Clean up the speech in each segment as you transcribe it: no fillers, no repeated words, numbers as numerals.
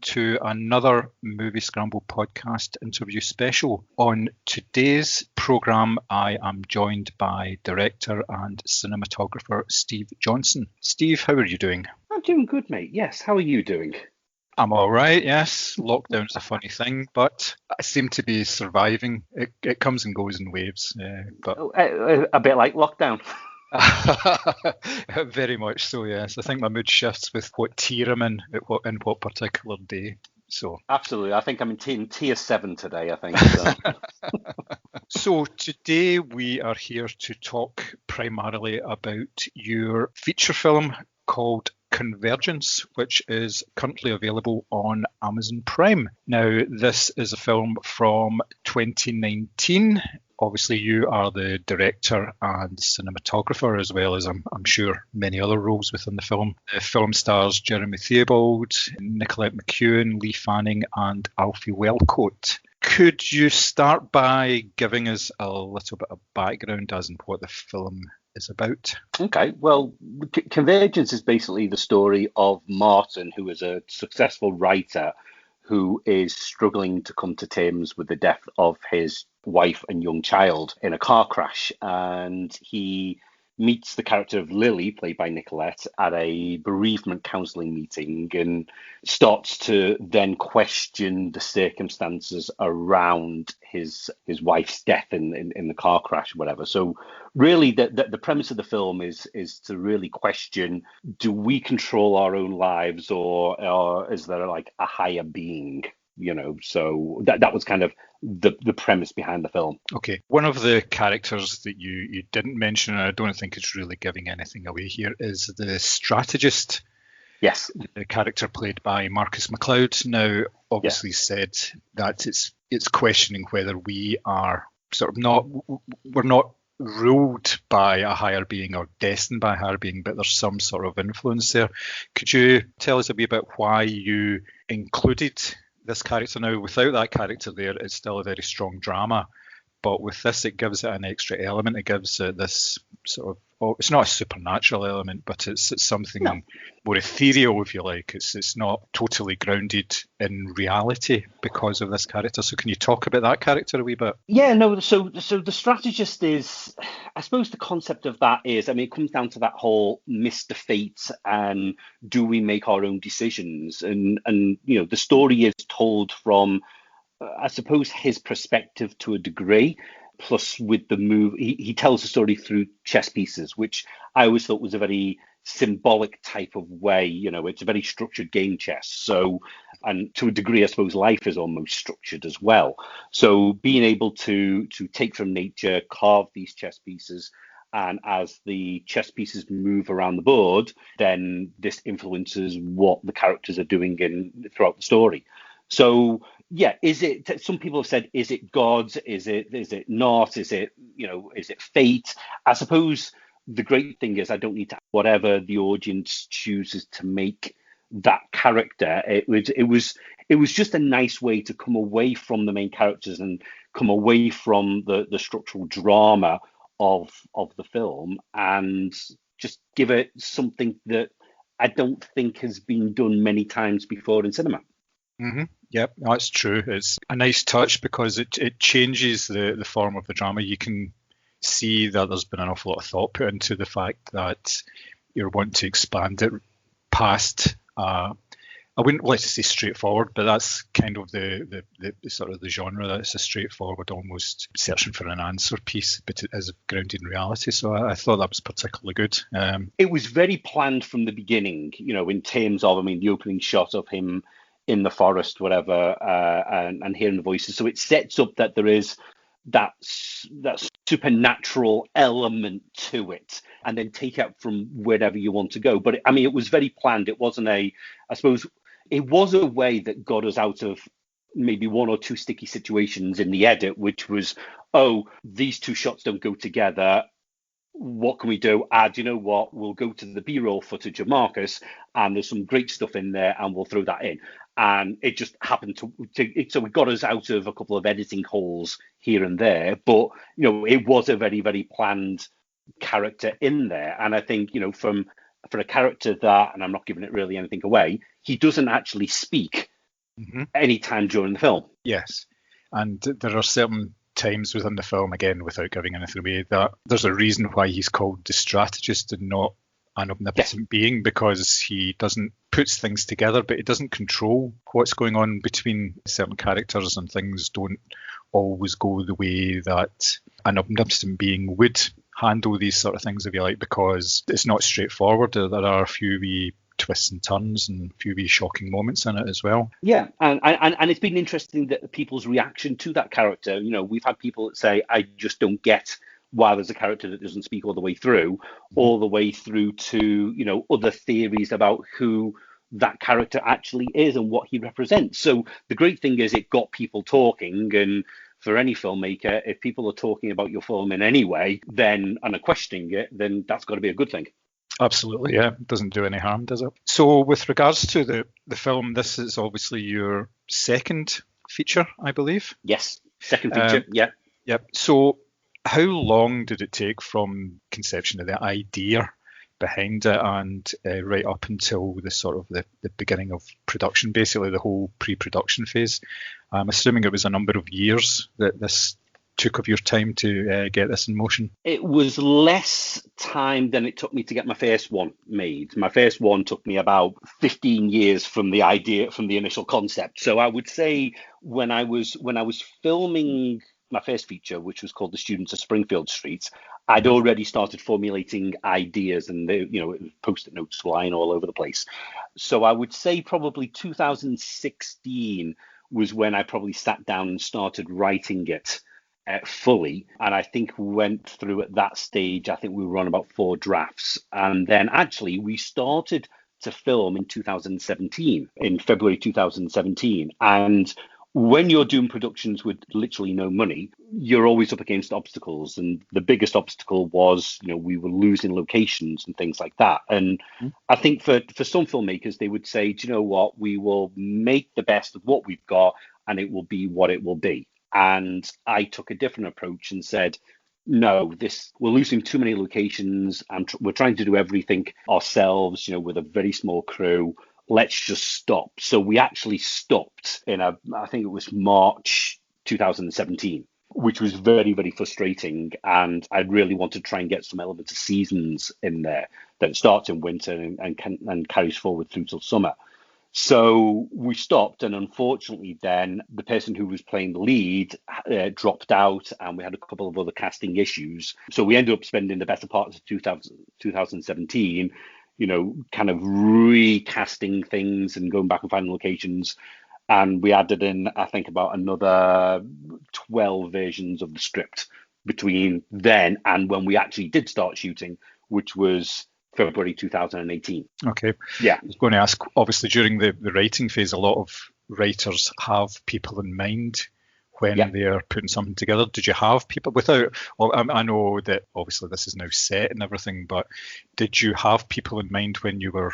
to another Moviescramble podcast interview special. On today's programme, I am joined by director and cinematographer Steve Johnson. Steve, how are you doing? I'm doing good, mate. Yes, how are you doing? I'm all right, yes. Lockdown's a funny thing, but I seem to be surviving. It comes and goes in waves. But A bit like lockdown. Very much so, yes. I think my mood shifts with what tier I'm in in what particular day. So Absolutely. I think I'm in tier 7 today, I think. So. So today we are here to talk primarily about your feature film called Convergence, which is currently available on Amazon Prime. Now, this is a film from 2019. Obviously, you are the director and cinematographer, as well as, I'm sure, many other roles within the film. The film stars Jeremy Theobald, Nicolette McEwen, Lee Fanning, and Alfie Wellcoat. Could you start by giving us a little bit of background as in what the film is about? Okay, well, Convergence is basically the story of Martin, who is a successful writer who is struggling to come to terms with the death of his wife and young child in a car crash. And he meets the character of Lily, played by Nicolette, at a bereavement counselling meeting and starts to then question the circumstances around his wife's death in the car crash, whatever. So really the premise of the film is to really question, do we control our own lives, or is there like a higher being? So that was kind of the premise behind the film. Okay. One of the characters that you didn't mention, and I don't think it's really giving anything away here, is the strategist. Yes. The character played by Marcus McLeod now obviously said that it's questioning whether we are we're not ruled by a higher being or destined by a higher being, but there's some sort of influence there. Could you tell us a wee bit why you included this character? Now, without that character there, it's still a very strong drama, but with this, it gives it an extra element. It gives it this sort of, it's not a supernatural element, but it's something more ethereal, if you like. It's not totally grounded in reality because of this character. So can you talk about that character a wee bit? Yeah, no, so the strategist is, I suppose the concept of that is, it comes down to that whole Mr. Fate and do we make our own decisions? And the story is told from, I suppose, his perspective to a degree. Plus, with the move, he tells the story through chess pieces, which I always thought was a very symbolic type of way. It's a very structured game, chess. So, and to a degree, I suppose life is almost structured as well. So, being able to take from nature, carve these chess pieces, and as the chess pieces move around the board, then this influences what the characters are doing throughout the story. So, yeah, some people have said, is it God? Is it not? Is it fate? I suppose the great thing is I don't need to, whatever the audience chooses to make that character. It was just a nice way to come away from the main characters and come away from the structural drama of the film and just give it something that I don't think has been done many times before in cinema. Mm-hmm. Yep, that's true. It's a nice touch because it changes the form of the drama. You can see that there's been an awful lot of thought put into the fact that you're wanting to expand it past, I wouldn't like to say straightforward, but that's kind of the sort of the genre, that it's a straightforward, almost searching for an answer piece, but it is grounded in reality. So I thought that was particularly good. It was very planned from the beginning, in terms of, the opening shot of him in the forest, whatever, and hearing the voices. So it sets up that there is that supernatural element to it, and then take it from wherever you want to go. But it was very planned. It wasn't I suppose it was a way that got us out of maybe one or two sticky situations in the edit, which was, these two shots don't go together. What can we do? You know what? We'll go to the B-roll footage of Marcus, and there's some great stuff in there, and we'll throw that in. And it just happened so it got us out of a couple of editing holes here and there. But, it was a very, very planned character in there. And I think, for a character that, and I'm not giving it really anything away, he doesn't actually speak Hmm. anytime during the film. Yes. And there are certain times within the film, again, without giving anything away, that there's a reason why he's called the strategist and not an Yes. omnipotent being, because he doesn't puts things together, but he doesn't control what's going on between certain characters, and things don't always go the way that an omnipotent being would handle these sort of things, if you like, because it's not straightforward. There are a few wee twists and turns and a few wee shocking moments in it as well. Yeah, and it's been interesting that people's reaction to that character. We've had people that say, "I just don't get why there's a character that doesn't speak all the way through to other theories about who that character actually is and what he represents." So the great thing is it got people talking, and for any filmmaker, if people are talking about your film in any way, then and are questioning it, then that's got to be a good thing. Absolutely, yeah. It doesn't do any harm, does it? So with regards to the film, this is obviously your second feature, I believe. Yes, second feature, yeah. Yep. So how long did it take from conception of the idea behind it and right up until the sort of the beginning of production, basically the whole pre-production phase? I'm assuming it was a number of years that this took of your time to get this in motion. It was less time than it took me to get my first one made. My first one took me about 15 years from the idea, from the initial concept. So I would say when I was filming my first feature, which was called The Students of Springfield Street, I'd already started formulating ideas, and post-it notes flying all over the place. So I would say probably 2016 was when I probably sat down and started writing it fully. And I think we went through at that stage, I think we were on about 4 drafts. And then actually we started to film in 2017, in February 2017. And when you're doing productions with literally no money, you're always up against obstacles. And the biggest obstacle was, we were losing locations and things like that. And I think for some filmmakers, they would say, do you know what, we will make the best of what we've got and it will be what it will be. And I took a different approach and said, no, we're losing too many locations. We're trying to do everything ourselves, with a very small crew. Let's just stop. So we actually stopped I think it was March 2017, which was very, very frustrating. And I really wanted to try and get some elements of seasons in there that starts in winter and carries forward through till summer. So we stopped, and unfortunately, then the person who was playing the lead dropped out, and we had a couple of other casting issues. So we ended up spending the better part of 2017, kind of recasting things and going back and finding locations. And we added in, I think, about another 12 versions of the script between then and when we actually did start shooting, which was February 2018. Okay. Yeah. I was going to ask, obviously, during the writing phase, a lot of writers have people in mind when they're putting something together. Did you have people without, I know that obviously this is now set and everything, but did you have people in mind when you were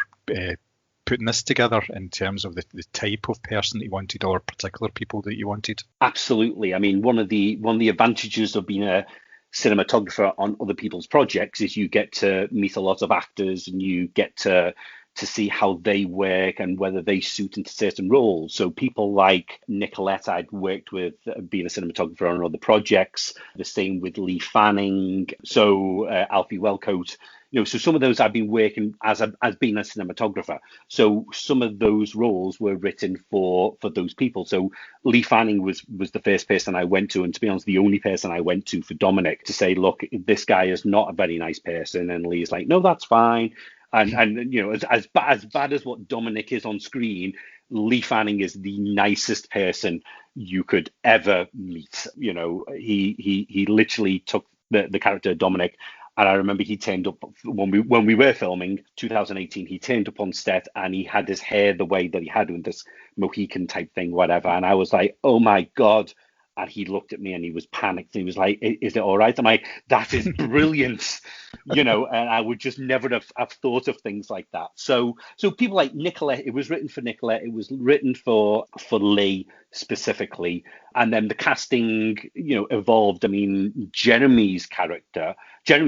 putting this together in terms of the type of person that you wanted or particular people that you wanted? Absolutely. I mean, one of the advantages of being a cinematographer on other people's projects is you get to meet a lot of actors and you get to see how they work and whether they suit into certain roles. So people like Nicolette, I'd worked with being a cinematographer on other projects. The same with Lee Fanning. So Alfie Wellcoat. So some of those I've been working as being a cinematographer. So some of those roles were written for those people. So Lee Fanning was the first person I went to, and to be honest, the only person I went to for Dominic to say, look, this guy is not a very nice person. And Lee's like, no, that's fine. And as bad as what Dominic is on screen, Lee Fanning is the nicest person you could ever meet. He literally took the character Dominic. And I remember he turned up when we were filming 2018. He turned up on set and he had his hair the way that he had with this Mohican type thing, whatever. And I was like, oh my God. And he looked at me and he was panicked. He was like, is it all right? I'm like, that is brilliant. And I would just never have thought of things like that. So people like Nicolette, it was written for Nicolette. It was written for Lee specifically. And then the casting, evolved. I mean, Jeremy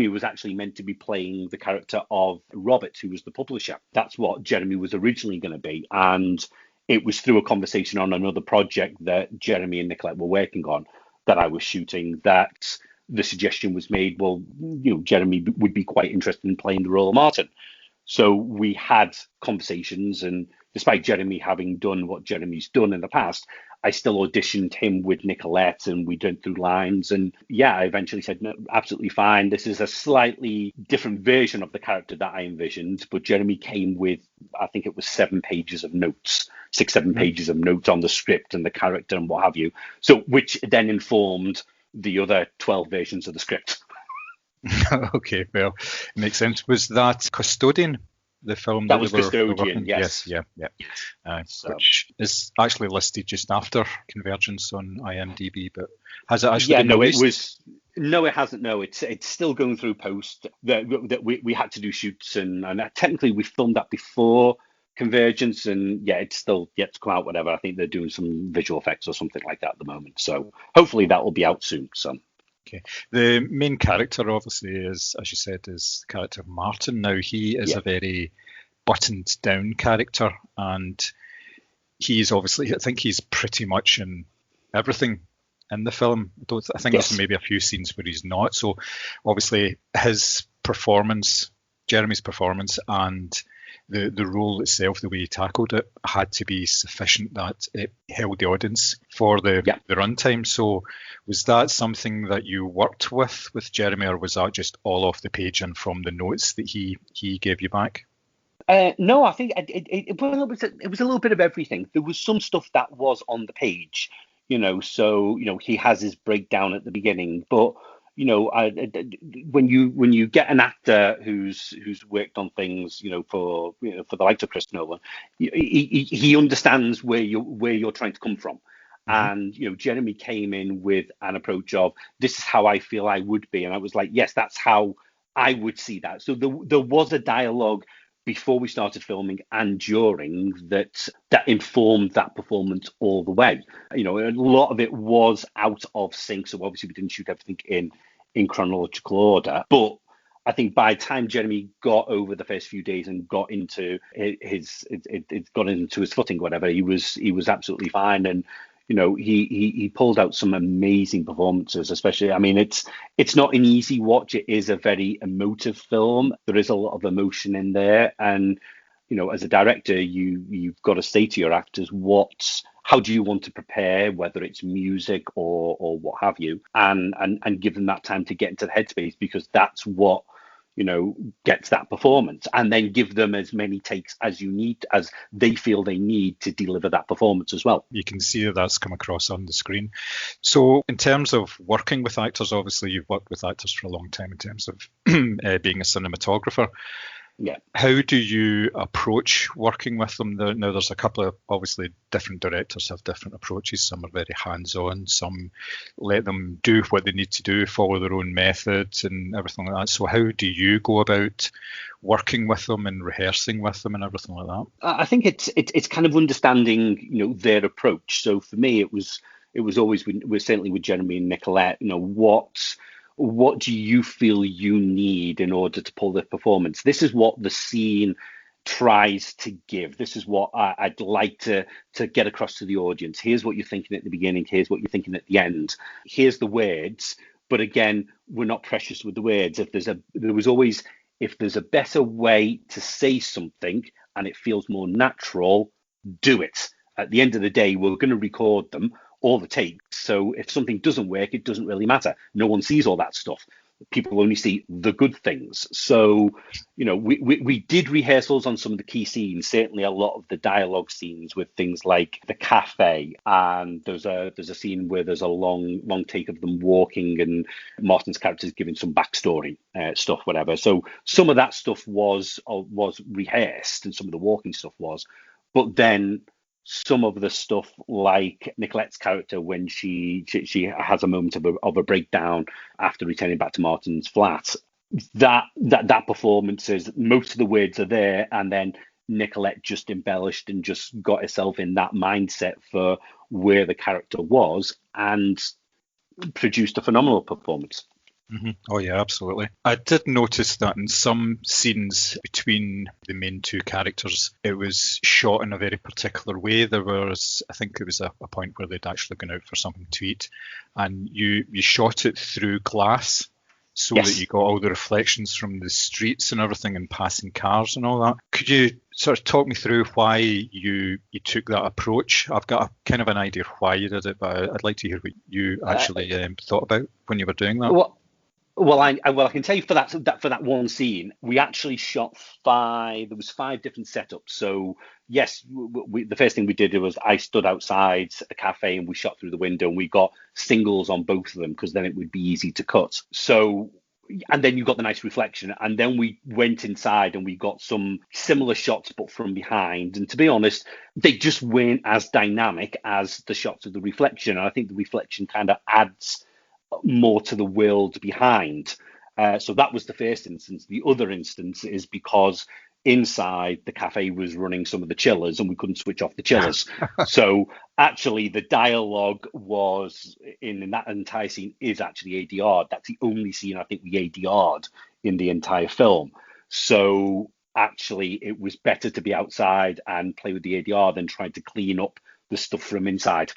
was actually meant to be playing the character of Robert, who was the publisher. That's what Jeremy was originally going to be. And it was through a conversation on another project that Jeremy and Nicolette were working on that I was shooting that the suggestion was made, well, Jeremy would be quite interested in playing the role of Martin. So we had conversations, and despite Jeremy having done what Jeremy's done in the past, I still auditioned him with Nicolette, and we went through lines. And yeah, I eventually said, no, absolutely fine. This is a slightly different version of the character that I envisioned, but Jeremy came with, I think it was 7 pages of notes, 7 pages of notes on the script and the character and what have you. So which then informed the other 12 versions of the script. Okay, well, it makes sense. Was that Custodian, the film that was Custodian? Yes. Yeah. Which is actually listed just after Convergence on IMDb, but has it actually been released? No, it hasn't. No, it's still going through post. That we had to do shoots, and technically we filmed that before Convergence, and yeah, it's still yet to come out. Whatever. I think they're doing some visual effects or something like that at the moment. So hopefully that will be out soon. So. Okay. The main character, obviously, is, as you said, is the character of Martin. Now, he is a very buttoned down character, and he's obviously, I think he's pretty much in everything in the film. I think there's maybe a few scenes where he's not. So, obviously, his performance, Jeremy's performance, and the role itself, the way he tackled it, had to be sufficient that it held the audience for the runtime. So was that something that you worked with Jeremy, or was that just all off the page and from the notes that he gave you back? No, I think it was a little bit of everything. There was some stuff that was on the page, so he has his breakdown at the beginning, but when you get an actor who's worked on things, for the likes of Chris Nolan, he understands where you're trying to come from. And Jeremy came in with an approach of, this is how I feel I would be, and I was like, yes, that's how I would see that. So there was a dialogue before we started filming and during that informed that performance all the way. A lot of it was out of sync, so obviously we didn't shoot everything in chronological order. But I think by the time Jeremy got over the first few days and got into his footing, whatever, he was absolutely fine. And he pulled out some amazing performances, especially, I mean, it's not an easy watch. It is a very emotive film. There is a lot of emotion in there. And, as a director, you've got to say to your actors, how do you want to prepare, whether it's music or what have you, and give them that time to get into the headspace, because that's what gets that performance, and then give them as many takes as they feel they need to deliver that performance as well. You can see that's come across on the screen. So in terms of working with actors, obviously you've worked with actors for a long time in terms of being a cinematographer. Yeah. How do you approach working with them? Now, there's a couple of, obviously, different directors have different approaches. Some are very hands-on. Some let them do what they need to do, follow their own methods and everything like that. So how do you go about working with them and rehearsing with them and everything like that? I think it's kind of understanding, their approach. So for me, it was always, certainly with Jeremy and Nicolette, what do you feel you need in order to pull the performance? This is what the scene tries to give. This is what I'd like to get across to the audience. Here's what you're thinking at the beginning. Here's what you're thinking at the end. Here's the words. But again, we're not precious with the words. If there's a better way to say something and it feels more natural, do it. At the end of the day, we're going to record them, all the takes. So if something doesn't work, it doesn't really matter. No one sees all that stuff. People only see the good things. So, we did rehearsals on some of the key scenes, certainly a lot of the dialogue scenes with things like the cafe. And there's a scene where there's a long take of them walking, and Martin's character is giving some backstory stuff, whatever. So some of that stuff was rehearsed, and some of the walking stuff was. But then some of the stuff, like Nicolette's character, when she has a moment of a breakdown after returning back to Martin's flat, that performance is, most of the words are there, and then Nicolette just embellished and just got herself in that mindset for where the character was and produced a phenomenal performance. Oh yeah, absolutely. I did notice that in some scenes between the main two characters, it was shot in a very particular way. There was, I think it was a point where they'd actually gone out for something to eat, and you shot it through glass so that you Yes. got all the reflections from the streets and everything and passing cars and all that. Could you sort of talk me through why you took that approach? I've got a kind of an idea why you did it, but I'd like to hear what you Uh, actually thought about when you were doing that. well, well, I can tell you for that one scene, we actually shot five. There was five different setups. So yes, the first thing we did was I stood outside a cafe and we shot through the window and we got singles on both of them because then it would be easy to cut. So and then you got the nice reflection, and then we went inside and we got some similar shots but from behind. And to be honest, they just weren't as dynamic as the shots of the reflection. And I think the reflection kind of adds more to the world behind. So that was the first instance. The other instance is because inside the cafe was running some of the chillers and we couldn't switch off the chillers. So actually the dialogue was in that entire scene is actually ADR'd. That's the only scene I think we ADR'd in the entire film. So actually it was better to be outside and play with the ADR than trying to clean up the stuff from inside.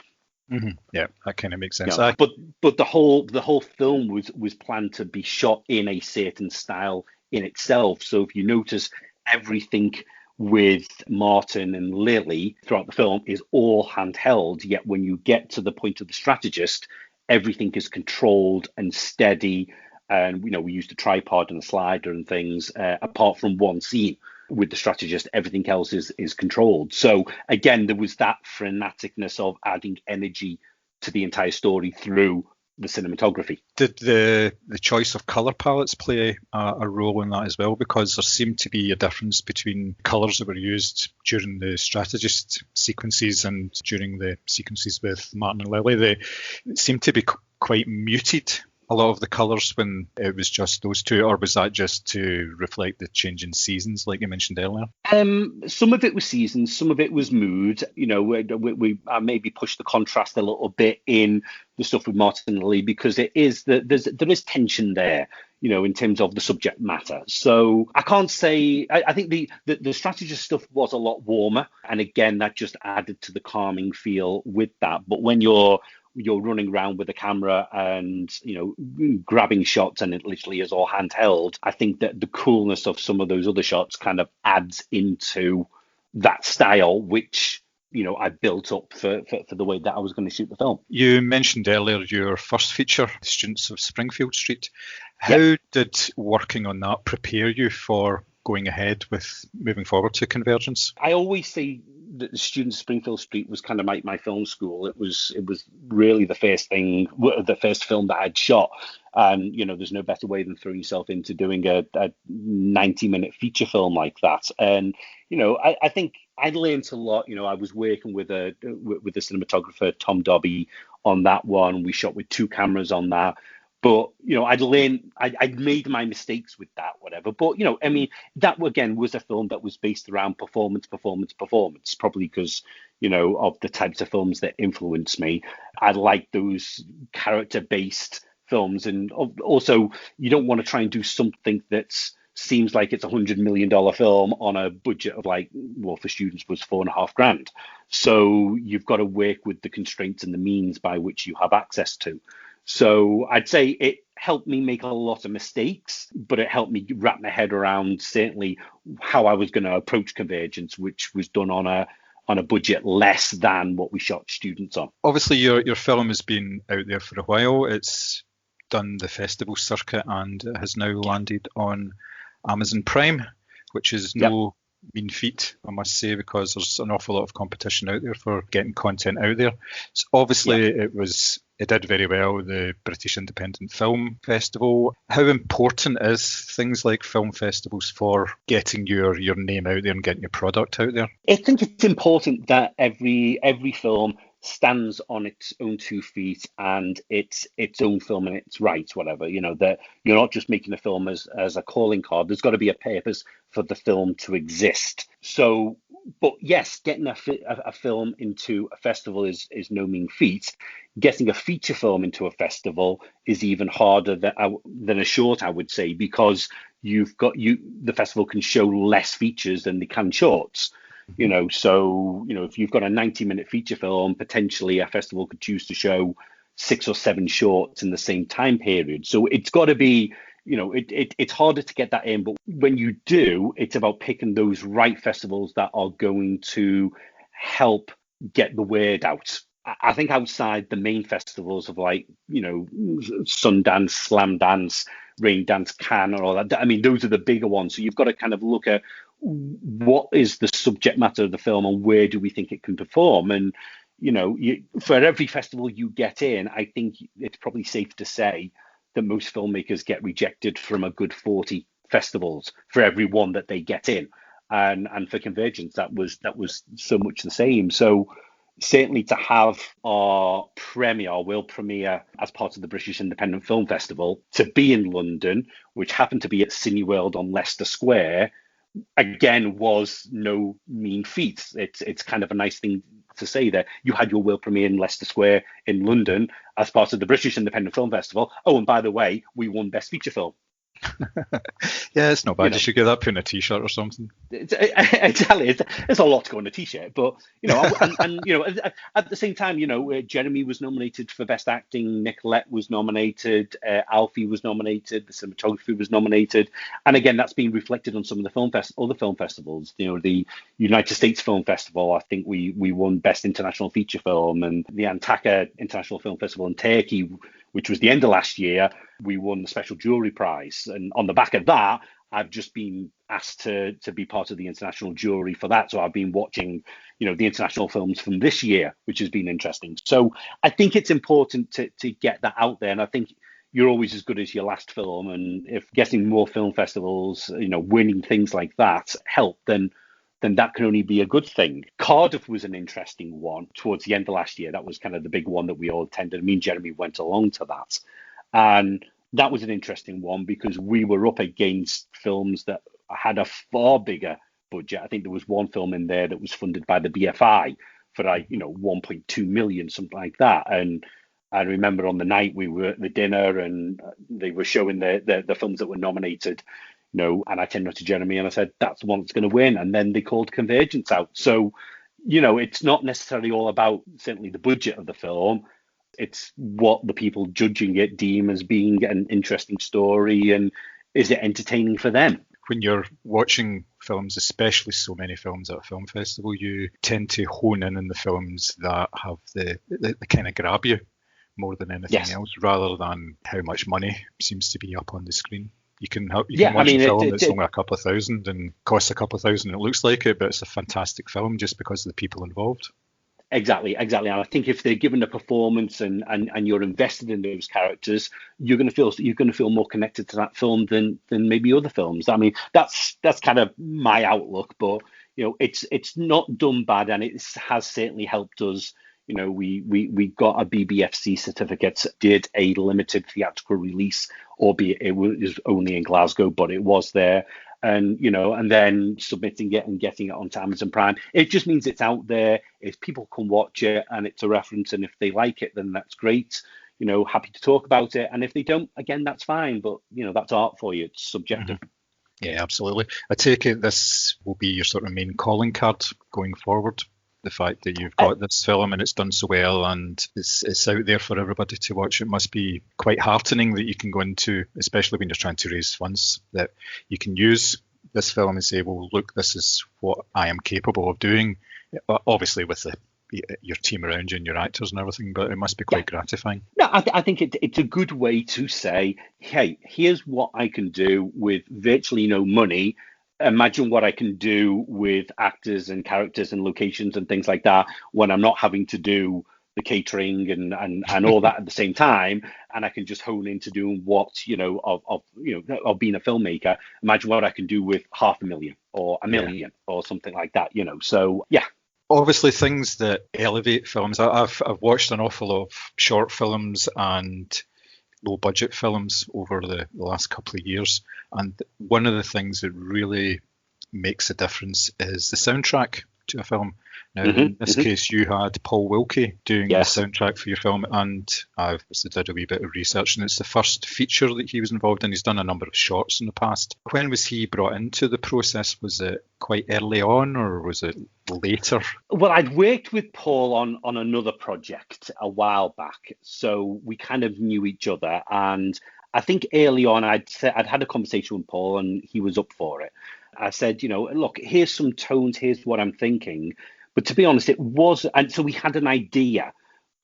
Yeah, that kind of makes sense. Yeah, but the whole film was planned to be shot in a certain style in itself. So if you notice, everything with Martin and Lily throughout the film is all handheld. Yet when you get to the point of the strategist, everything is controlled and steady. And we used a tripod and a slider and things. Apart from one scene with the strategist, everything else is controlled. So again, there was that freneticness of adding energy to the entire story through the cinematography. Did the choice of colour palettes play a role in that as well? Because there seemed to be a difference between colours that were used during the strategist sequences and during the sequences with Martin and Lily. They seemed to be quite muted, a lot of the colours, when it was just those two, or was that just to reflect the change in seasons, like you mentioned earlier? Some of it was seasons, some of it was mood. We maybe pushed the contrast a little bit in the stuff with Martin and Lee because there is tension there, in terms of the subject matter. So I can't say. I think the strategist stuff was a lot warmer, and again that just added to the calming feel with that. But when you're running around with a camera and grabbing shots and it literally is all handheld, I think that the coolness of some of those other shots kind of adds into that style, which I built up for the way that I was going to shoot the film. You mentioned earlier your first feature, Students of Springfield Street. How Yep. did working on that prepare you for going ahead with moving forward to Convergence? I always say that the Students of Springfield Street was kind of my film school. It was really the first film that I'd shot. And there's no better way than throwing yourself into doing a 90-minute feature film like that. And I think I learned a lot. I was working with the cinematographer Tom Dobby on that one. We shot with two cameras on that. But I'd made my mistakes with that, whatever. But I mean, that again was a film that was based around performance. Probably because of the types of films that influenced me. I like those character-based films, and also you don't want to try and do something that seems like it's $100 million film on a budget of for students was $4.5 grand. So you've got to work with the constraints and the means by which you have access to. So I'd say it helped me make a lot of mistakes, but it helped me wrap my head around certainly how I was going to approach Convergence, which was done on a budget less than what we shot students on. Obviously, your film has been out there for a while. It's done the festival circuit and it has now landed on Amazon Prime, which is no mean feat, I must say, because there's an awful lot of competition out there for getting content out there. So obviously, it did very well, the British Independent Film Festival. How important is things like film festivals for getting your name out there and getting your product out there? I think it's important that every film stands on its own 2 feet and it's its own film and its rights, whatever. That you're not just making a film as a calling card. There's got to be a purpose for the film to exist. So But yes, getting a film into a festival is no mean feat. Getting a feature film into a festival is even harder than a short, I would say, because the festival can show less features than they can shorts. So if you've got a 90-minute feature film, potentially a festival could choose to show 6 or 7 shorts in the same time period. So it's got to be, it's harder to get that in, but when you do, it's about picking those right festivals that are going to help get the word out. I think outside the main festivals of like, Sundance, Slam Dance, Rain Dance, Cannes, or all that, I mean, those are the bigger ones. So you've got to kind of look at what is the subject matter of the film and where do we think it can perform. And, for every festival you get in, I think it's probably safe to say that most filmmakers get rejected from a good 40 festivals for every one that they get in. And for Convergence, that was so much the same. So certainly to have our world premiere as part of the British Independent Film Festival, to be in London, which happened to be at Cineworld on Leicester Square, again, was no mean feat. It's kind of a nice thing to say that you had your world premiere in Leicester Square in London as part of the British Independent Film Festival. Oh, and by the way, we won Best Feature Film. Yeah, it's not bad. You should get that put in a t-shirt or something. Exactly, it's a lot to go on a t-shirt, but at the same time, Jeremy was nominated for Best Acting, Nicolette was nominated, Alfie was nominated, the cinematography was nominated, and again, that's been reflected on some of the other film festivals. The United States Film Festival, I think we won Best International Feature Film, and the Antakya International Film Festival in Turkey, which was the end of last year, we won the special jury prize. And on the back of that, I've just been asked to be part of the international jury for that. So I've been watching, the international films from this year, which has been interesting. So I think it's important to get that out there. And I think you're always as good as your last film. And if getting more film festivals, winning things like that help, then that can only be a good thing. Cardiff was an interesting one towards the end of last year. That was kind of the big one that we all attended. Me and Jeremy went along to that. And that was an interesting one because we were up against films that had a far bigger budget. I think there was one film in there that was funded by the BFI for 1.2 million, something like that. And I remember on the night we were at the dinner and they were showing the films that were nominated. And I turned to Jeremy and I said, that's the one that's going to win. And then they called Convergence out. So, it's not necessarily all about certainly the budget of the film. It's what the people judging it deem as being an interesting story and is it entertaining for them? When you're watching films, especially so many films at a film festival, you tend to hone in on the films that have the kind of grab you more than anything else, rather than how much money seems to be up on the screen. You can watch a film that's only a couple of thousand and costs a couple of thousand and it looks like it, but it's a fantastic film just because of the people involved. Exactly. And I think if they're given a performance and you're invested in those characters, you're going to feel more connected to that film than maybe other films. I mean, that's kind of my outlook, but it's not done bad, and it has certainly helped us. We got a BBFC certificate, did a limited theatrical release, albeit it was only in Glasgow, but it was there. And and then submitting it and getting it onto Amazon Prime, it just means it's out there. If people can watch it and it's a reference, and if they like it, then that's great. Happy to talk about it. And if they don't, again, that's fine. But that's art for you. It's subjective. Mm-hmm. Yeah, absolutely. I take it this will be your sort of main calling card going forward. The fact that you've got this film and it's done so well and it's out there for everybody to watch, it must be quite heartening that you can go into, especially when you're trying to raise funds, that you can use this film and say, well, look, this is what I am capable of doing, obviously with your team around you and your actors and everything, but it must be quite gratifying. No, I think it's a good way to say, hey, here's what I can do with virtually no money. Imagine what I can do with actors and characters and locations and things like that when I'm not having to do the catering and all that at the same time, and I can just hone into doing what of being a filmmaker. Imagine what I can do with 500,000 or $1 million or something like that. So yeah. Obviously, things that elevate films. I've watched an awful lot of short films and low budget films over the last couple of years, and one of the things that really makes a difference is the soundtrack. to a film. Now, Mm-hmm, in this case, you had Paul Wilkie doing the Yes. soundtrack for your film, and I obviously did a wee bit of research, and it's the first feature that he was involved in. He's done a number of shorts in the past. When was he brought into the process? Was it quite early on, or was it later? Well, I'd worked with Paul on another project a while back, so we kind of knew each other. And I think early on, I'd had a conversation with Paul, and he was up for it. I said, look, here's some tones, here's what I'm thinking. But to be honest, it was, and so we had an idea,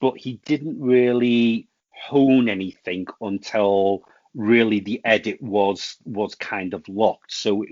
but he didn't really hone anything until really the edit was kind of locked. So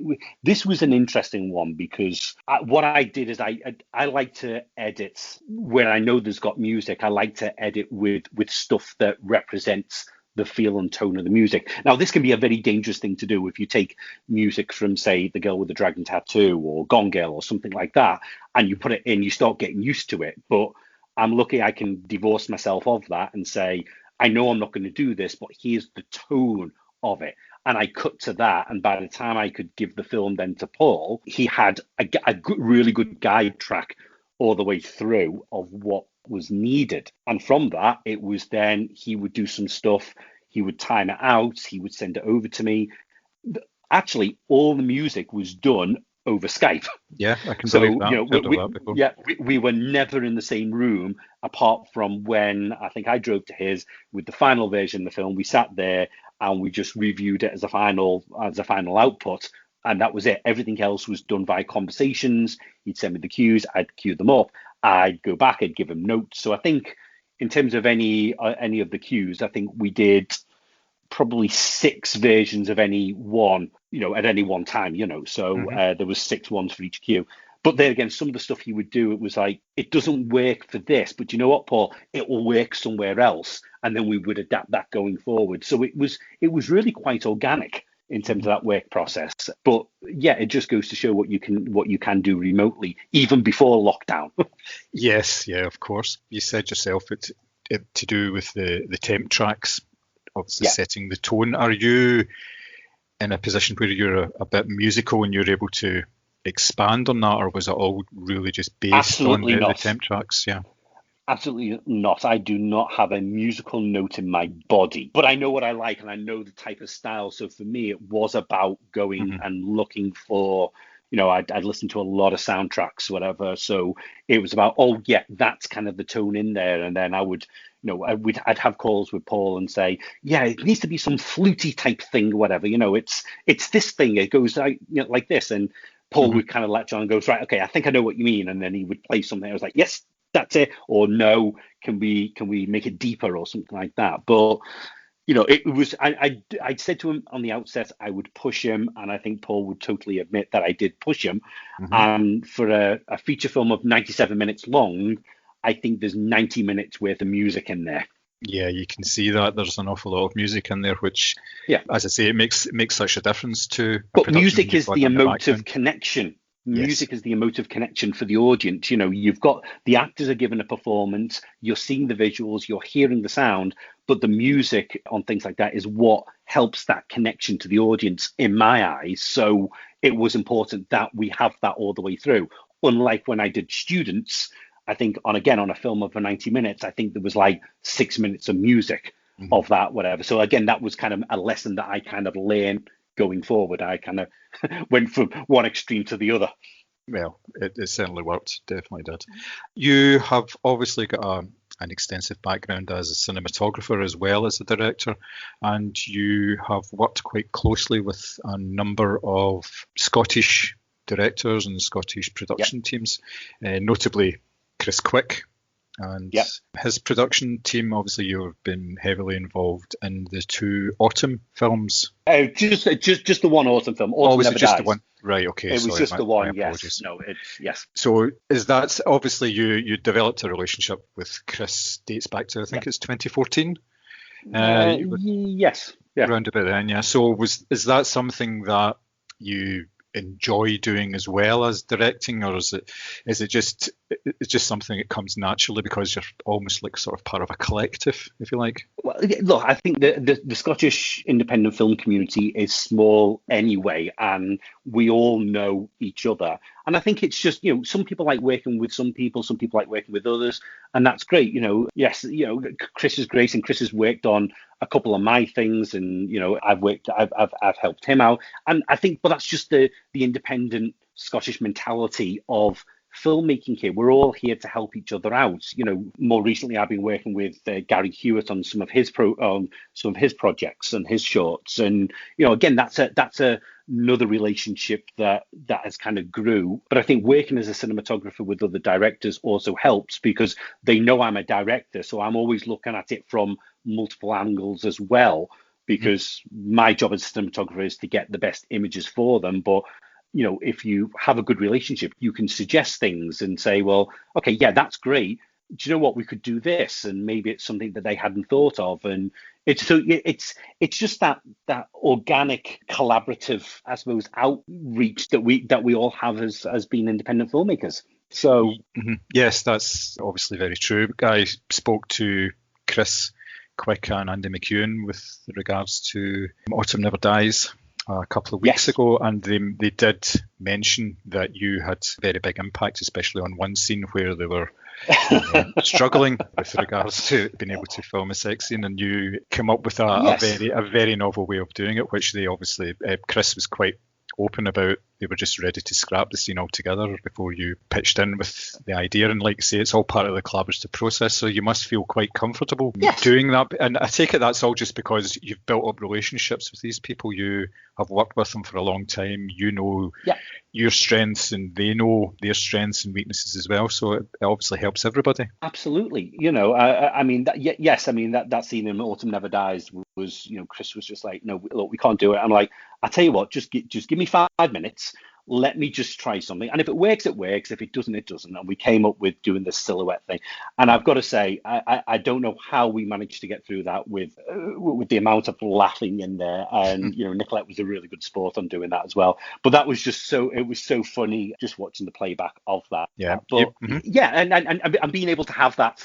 this was an interesting one because what I did is I like to edit where I know there's got music. I like to edit with stuff that represents the feel and tone of the music. Now, this can be a very dangerous thing to do if you take music from, say, The Girl with the Dragon Tattoo or Gone Girl or something like that, and you put it in, you start getting used to it. But I'm lucky I can divorce myself of that and say, I know I'm not going to do this, but here's the tone of it. And I cut to that. And by the time I could give the film then to Paul, he had a really good guide track all the way through of what was needed. And from that, it was then he would do some stuff, he would time it out, he would send it over to me. Actually, all the music was done over Skype. Yeah, I can believe that. We were never in the same room apart from when I think I drove to his with the final version of the film. We sat there and we just reviewed it as a final output, and that was it. Everything else was done via conversations. He'd send me the cues, I'd cue them up, I'd go back, I'd give him notes. So I think in terms of any of the cues, I think we did probably 6 versions of any one, at any one time, so there was 6 ones for each cue. But then again, some of the stuff he would do, it was like, it doesn't work for this, but you know what, Paul, it will work somewhere else, and then we would adapt that going forward. So it was really quite organic in terms of that work process. But yeah, it just goes to show what you can do remotely, even before lockdown. Yes, yeah, of course. You said yourself it to do with the temp tracks, obviously setting the tone. Are you in a position where you're a bit musical and you're able to expand on that, or was it all really just based on the temp tracks? Yeah. Absolutely not. I do not have a musical note in my body, but I know what I like and I know the type of style. So for me, it was about going and looking for, I'd listen to a lot of soundtracks, whatever. So it was about, oh yeah, that's kind of the tone in there. And then I would, I'd have calls with Paul and say, yeah, it needs to be some fluty type thing, whatever. It's this thing. It goes like this, and Paul would kind of latch on and goes, right, okay, I think I know what you mean. And then he would play something. I was like, yes, that's it. Or no, can we make it deeper or something like that? But it was, I said to him on the outset, I would push him, and I think Paul would totally admit that I did push him. And for a feature film of 97 minutes long, I think there's 90 minutes worth of music in there. Yeah, you can see that there's an awful lot of music in there, which, as I say, it makes such a difference to. But music is the emotive connection. Music is the emotive connection for the audience. You've got the actors are given a performance, you're seeing the visuals, you're hearing the sound, but the music on things like that is what helps that connection to the audience in my eyes. So it was important that we have that all the way through. Unlike when I did Students, I think on a film of 90 minutes, I think there was like 6 minutes of music of that, whatever. So again, that was kind of a lesson that I kind of learned going forward. I kind of went from one extreme to the other. Well, it certainly worked, definitely did. You have obviously got an extensive background as a cinematographer as well as a director, and you have worked quite closely with a number of Scottish directors and Scottish production teams, notably Chris Quick and his production team. Obviously, you've been heavily involved in the 2 Autumn films. Just the one Autumn film. Autumn Never just Dies. The one? Right, okay. It was just the one, yes. No, yes. So is that, obviously you developed a relationship with Chris, dates back to, I think it's 2014? Yes. Yeah. Around about then, yeah. So is that something that you enjoy doing as well as directing, or is it just it's just something that comes naturally because you're almost like sort of part of a collective, if you like? Well, look, I think the Scottish independent film community is small anyway, and we all know each other. And I think it's just, some people like working with some people like working with others, and that's great. Yes, Chris is great, and Chris has worked on a couple of my things, and I've helped him out, and I think, but that's just the independent Scottish mentality of filmmaking here. We're all here to help each other out. More recently, I've been working with Gary Hewitt on some of his projects and his shorts, and again, that's another relationship that has kind of grew. But I think working as a cinematographer with other directors also helps because they know I'm a director, so I'm always looking at it from multiple angles as well. Because my job as a cinematographer is to get the best images for them, but if you have a good relationship, you can suggest things and say, well, okay, yeah, that's great. Do you know what? We could do this, and maybe it's something that they hadn't thought of. And it's just that organic, collaborative, I suppose, outreach that we all have as being independent filmmakers. So yes, that's obviously very true. I spoke to Chris Quick and Andy McEwen with regards to Autumn Never Dies a couple of weeks ago, and they did mention that you had very big impact, especially on one scene where they were struggling with regards to being able to film a sex scene, and you came up with a very novel way of doing it, which they obviously Chris was quite open about. They were just ready to scrap the scene altogether before you pitched in with the idea. And like I say, it's all part of the collaborative process, so you must feel quite comfortable doing that. And I take it that's all just because you've built up relationships with these people. You have worked with them for a long time. You know your strengths, and they know their strengths and weaknesses as well. So it obviously helps everybody. Absolutely. I mean, that scene in Autumn Never Dies was, Chris was just like, no, look, we can't do it. I'm like, I tell you what, just give me 5 minutes. Let me just try something. And if it works, it works. If it doesn't, it doesn't. And we came up with doing this silhouette thing. And I've got to say, I don't know how we managed to get through that with the amount of laughing in there. And, Nicolette was a really good sport on doing that as well. But that was just it was so funny just watching the playback of that. Yeah. But and being able to have that,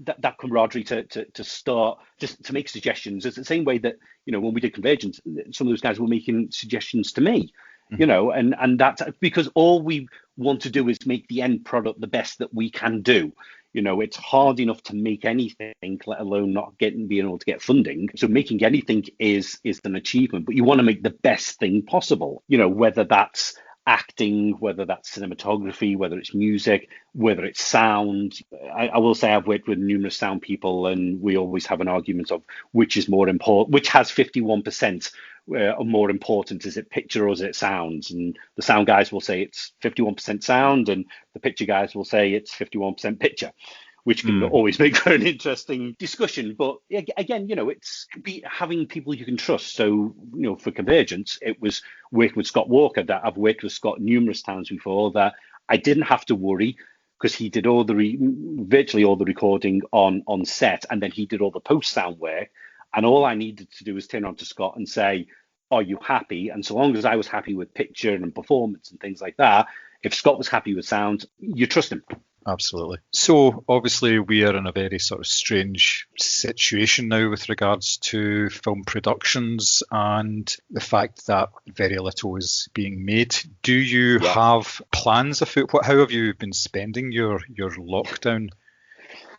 that camaraderie to start just to make suggestions. It's the same way that, when we did Convergence, some of those guys were making suggestions to me. And that's because all we want to do is make the end product the best that we can do. It's hard enough to make anything, let alone being able to get funding. So making anything is an achievement, but you want to make the best thing possible, whether that's acting, whether that's cinematography, whether it's music, whether it's sound. I will say I've worked with numerous sound people, and we always have an argument of which is more important, which has 51% more important. Is it picture or is it sounds? And the sound guys will say it's 51% sound, and the picture guys will say it's 51% picture, which can always make for an interesting discussion. But again, it's having people you can trust. So, for Convergence, it was working with Scott Walker, that I've worked with Scott numerous times before, that I didn't have to worry because he did virtually all the recording on set, and then he did all the post sound work. And all I needed to do was turn on to Scott and say, are you happy? And so long as I was happy with picture and performance and things like that, if Scott was happy with sound, you trust him. Absolutely. So obviously we are in a very sort of strange situation now with regards to film productions and the fact that very little is being made. Do you have plans afoot? How have you been spending your lockdown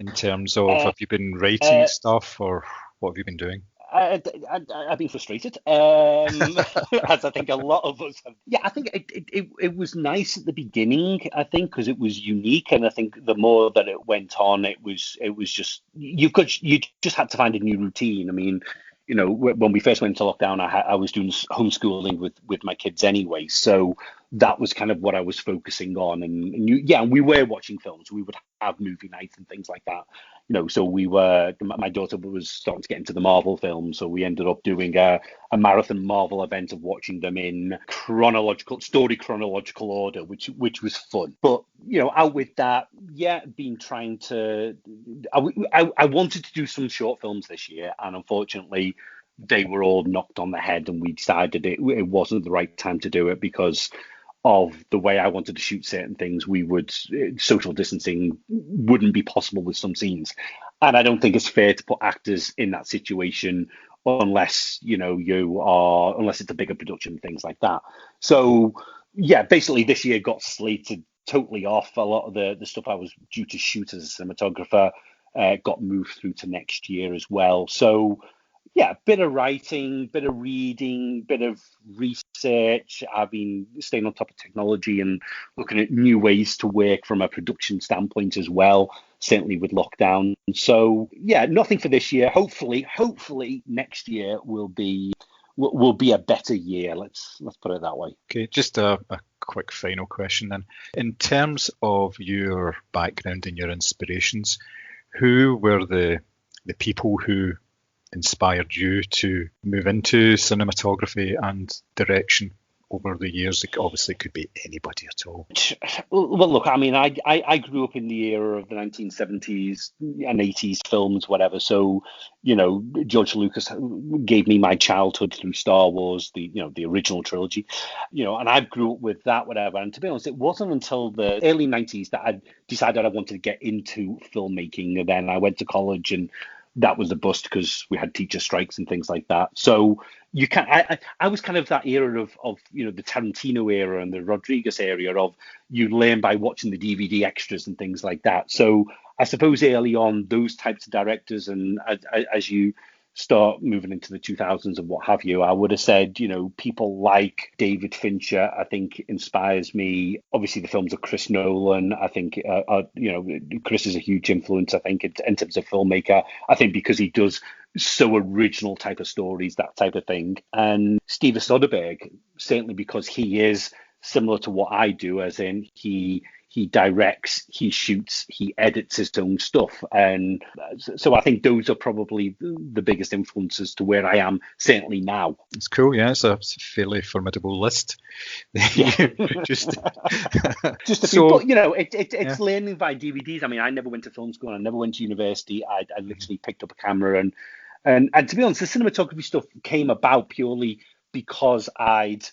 in terms of, have you been writing stuff, or what have you been doing? I've been frustrated, as I think a lot of us have. Yeah, I think it was nice at the beginning, I think, because it was unique, and I think the more that it went on, it was just you just had to find a new routine. I mean, when we first went into lockdown, I was doing homeschooling with my kids anyway, so that was kind of what I was focusing on. And we were watching films. We would have movie nights and things like that. So my daughter was starting to get into the Marvel films, so we ended up doing a marathon Marvel event of watching them in chronological order, which was fun. But out with that, I wanted to do some short films this year, and unfortunately they were all knocked on the head, and we decided it wasn't the right time to do it because of the way I wanted to shoot certain things, social distancing wouldn't be possible with some scenes. And I don't think it's fair to put actors in that situation unless, unless it's a bigger production, things like that. So, yeah, basically this year got slated totally off. A lot of the stuff I was due to shoot as a cinematographer got moved through to next year as well. So, yeah, bit of writing, bit of reading, bit of research. I've been staying on top of technology and looking at new ways to work from a production standpoint as well, certainly with lockdown. So yeah, nothing for this year. Hopefully next year will be a better year. Let's put it that way. Okay, just a quick final question then. In terms of your background and your inspirations, who were the people who inspired you to move into cinematography and direction over the years? It obviously could be anybody at all. Well, look, I mean, I grew up in the era of the 1970s and 80s films, whatever. So, George Lucas gave me my childhood through Star Wars, the original trilogy, and I grew up with that, whatever. And to be honest, it wasn't until the early 90s that I decided I wanted to get into filmmaking. And then I went to college, and that was a bust because we had teacher strikes and things like that. So I was kind of that era of the Tarantino era and the Rodriguez era of you learn by watching the DVD extras and things like that. So I suppose early on, those types of directors, and as you start moving into the 2000s and what have you, I would have said, people like David Fincher, I think inspires me. Obviously, the films of Chris Nolan, I think, Chris is a huge influence, I think, in terms of filmmaker. I think because he does so original type of stories, that type of thing. And Steven Soderbergh, certainly because he is similar to what I do, as in he directs, he shoots, he edits his own stuff. And so I think those are probably the biggest influences to where I am, certainly now. It's cool, yeah. It's a fairly formidable list. Yeah. just a few, but it's learning by DVDs. I mean, I never went to film school, I never went to university. I literally picked up a camera and to be honest, the cinematography stuff came about purely because I'd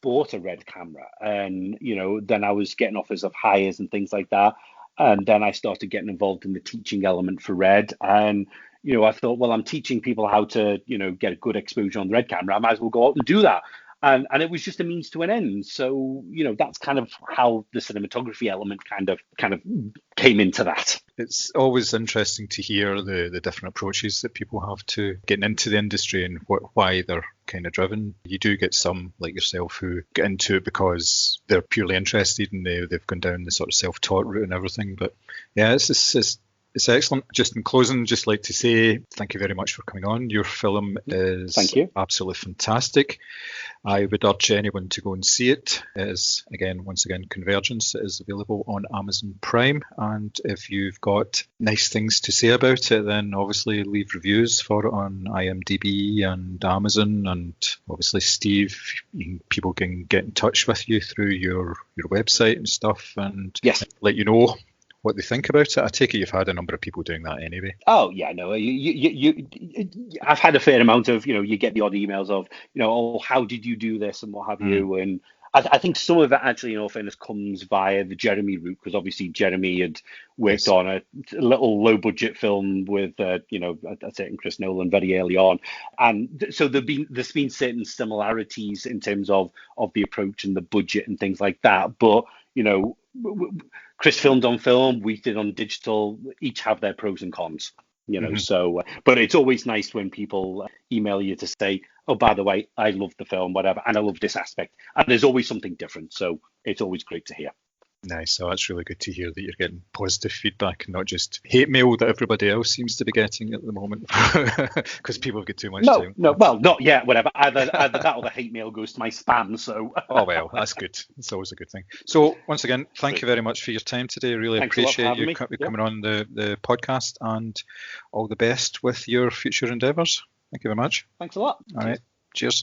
bought a Red camera, and then I was getting offers of hires and things like that, and then I started getting involved in the teaching element for Red, and I thought, well, I'm teaching people how to get a good exposure on the Red camera. I might as well go out and do that. And it was just a means to an end. So, that's kind of how the cinematography element kind of came into that. It's always interesting to hear the different approaches that people have to getting into the industry and why they're kind of driven. You do get some like yourself who get into it because they're purely interested and they've gone down the sort of self-taught route and everything. But yeah, it's excellent. Just in closing, just like to say thank you very much for coming on. Your film is absolutely fantastic. I would urge anyone to go and see it. It is, once again, Convergence. It is available on Amazon Prime. And if you've got nice things to say about it, then obviously leave reviews for it on IMDb and Amazon. And obviously, Steve, people can get in touch with you through your website and stuff and let you know what they think about it. I take it you've had a number of people doing that anyway. Oh yeah, no, I've had a fair amount of, you get the odd emails of, oh, how did you do this and what have you, and I think some of it actually, in all fairness, comes via the Jeremy route, because obviously Jeremy had worked on a little low budget film with, I'd say, Chris Nolan very early on, and so there's been certain similarities in terms of the approach and the budget and things like that, but Chris filmed on film, we did on digital, each have their pros and cons, so, but it's always nice when people email you to say, oh, by the way, I love the film, whatever, and I love this aspect. And there's always something different. So it's always great to hear. Nice. So that's really good to hear that you're getting positive feedback and not just hate mail that everybody else seems to be getting at the moment, because people get too much time. No, well, not yet, whatever. Either that or the hate mail goes to my spam. So. Oh, well, that's good. It's always a good thing. So once again, thank you very much for your time today. Really appreciate you coming on the podcast, and all the best with your future endeavours. Thank you very much. Thanks a lot. All right. Cheers.